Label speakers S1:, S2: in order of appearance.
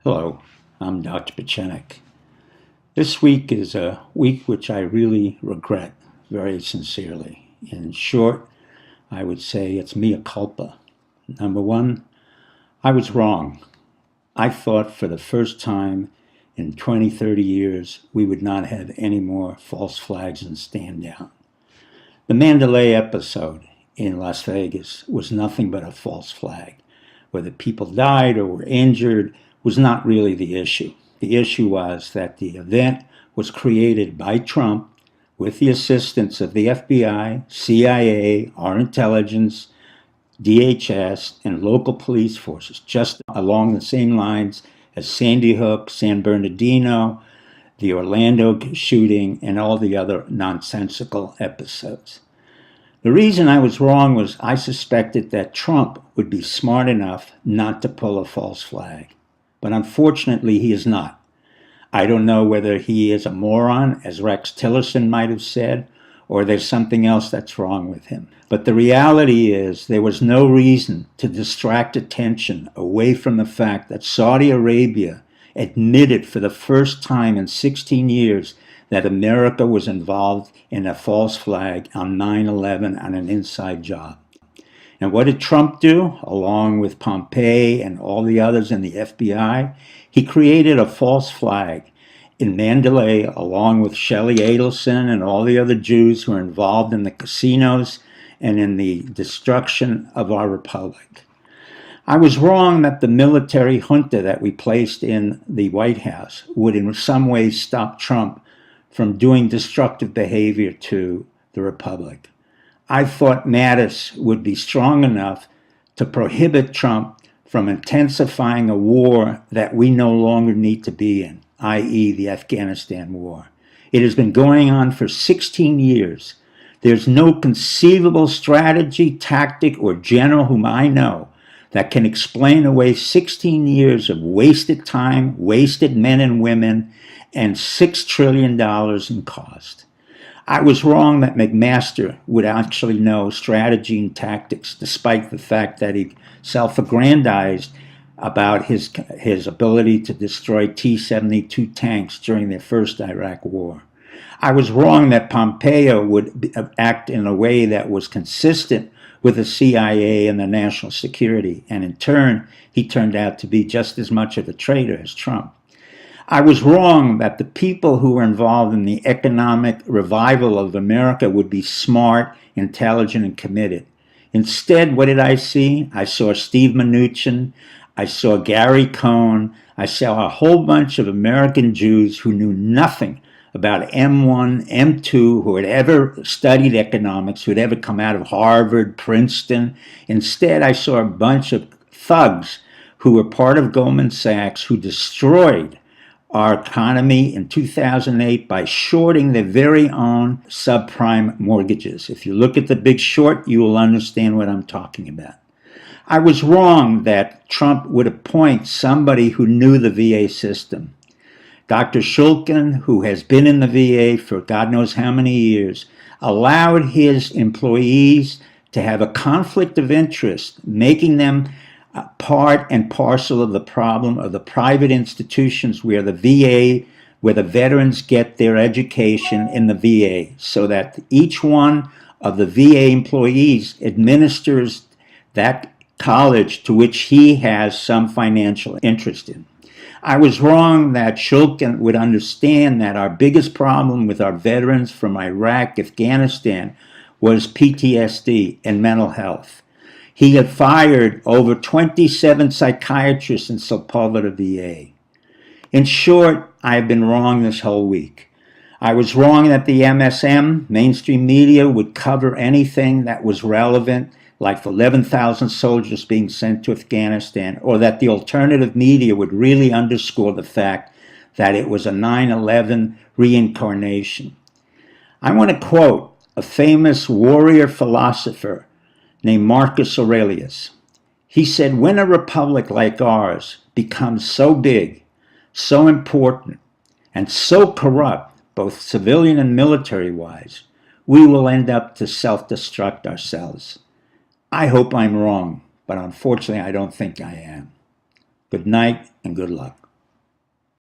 S1: Hello, I'm Dr. Pieczenik. This week is a week which I really regret very sincerely. In short, I would say it's mea culpa. Number one, I was wrong. I thought for the first time in 20, 30 years we would not have any more false flags and stand down. The Mandalay episode in Las Vegas was nothing but a false flag. Whether people died or were injured was not really the issue. The issue was that the event was created by Trump with the assistance of the FBI, CIA, our intelligence, DHS, and local police forces, just along the same lines as Sandy Hook, San Bernardino, the Orlando shooting, and all the other nonsensical episodes. The reason I was wrong was I suspected that Trump would be smart enough not to pull a false flag. But unfortunately, he is not. I don't know whether he is a moron, as Rex Tillerson might have said, or there's something else that's wrong with him. But the reality is there was no reason to distract attention away from the fact that Saudi Arabia admitted for the first time in 16 years that America was involved in a false flag on 9/11 on an inside job. And what did Trump do, along with Pompeo and all the others in the FBI? He created a false flag in Mandalay, along with Shelley Adelson and all the other Jews who were involved in the casinos and in the destruction of our republic. I was wrong that the military junta that we placed in the White House would in some ways stop Trump from doing destructive behavior to the republic. I thought Mattis would be strong enough to prohibit Trump from intensifying a war that we no longer need to be in, i.e. the Afghanistan war. It has been going on for 16 years. There's no conceivable strategy, tactic, or general whom I know that can explain away 16 years of wasted time, wasted men and women, and $6 trillion in cost. I was wrong that McMaster would actually know strategy and tactics, despite the fact that he self-aggrandized about his ability to destroy T-72 tanks during their first Iraq war. I was wrong that Pompeo would act in a way that was consistent with the CIA and the national security, and in turn, he turned out to be just as much of a traitor as Trump. I was wrong that the people who were involved in the economic revival of America would be smart, intelligent, and committed. Instead, what did I see? I saw Steve Mnuchin, I saw Gary Cohn, I saw a whole bunch of American Jews who knew nothing about M1, M2, who had ever studied economics, who had ever come out of Harvard, Princeton. Instead, I saw a bunch of thugs who were part of Goldman Sachs who destroyed our economy in 2008 by shorting their very own subprime mortgages. If you look at The Big Short, you will understand what I'm talking about. I was wrong that Trump would appoint somebody who knew the VA system. Dr. Shulkin, who has been in the VA for God knows how many years, allowed his employees to have a conflict of interest, making them part and parcel of the problem of the private institutions where the VA, where the veterans get their education in the VA, so that each one of the VA employees administers that college to which he has some financial interest in. I was wrong that Shulkin would understand that our biggest problem with our veterans from Iraq, Afghanistan, was PTSD and mental health. He had fired over 27 psychiatrists in Sepulveda, VA. In short, I have been wrong this whole week. I was wrong that the MSM, mainstream media, would cover anything that was relevant, like the 11,000 soldiers being sent to Afghanistan, or that the alternative media would really underscore the fact that it was a 9/11 reincarnation. I want to quote a famous warrior philosopher named Marcus Aurelius. He said, when a republic like ours becomes so big, so important, and so corrupt, both civilian and military-wise, we will end up to self-destruct ourselves. I hope I'm wrong, but unfortunately I don't think I am. Good night and good luck.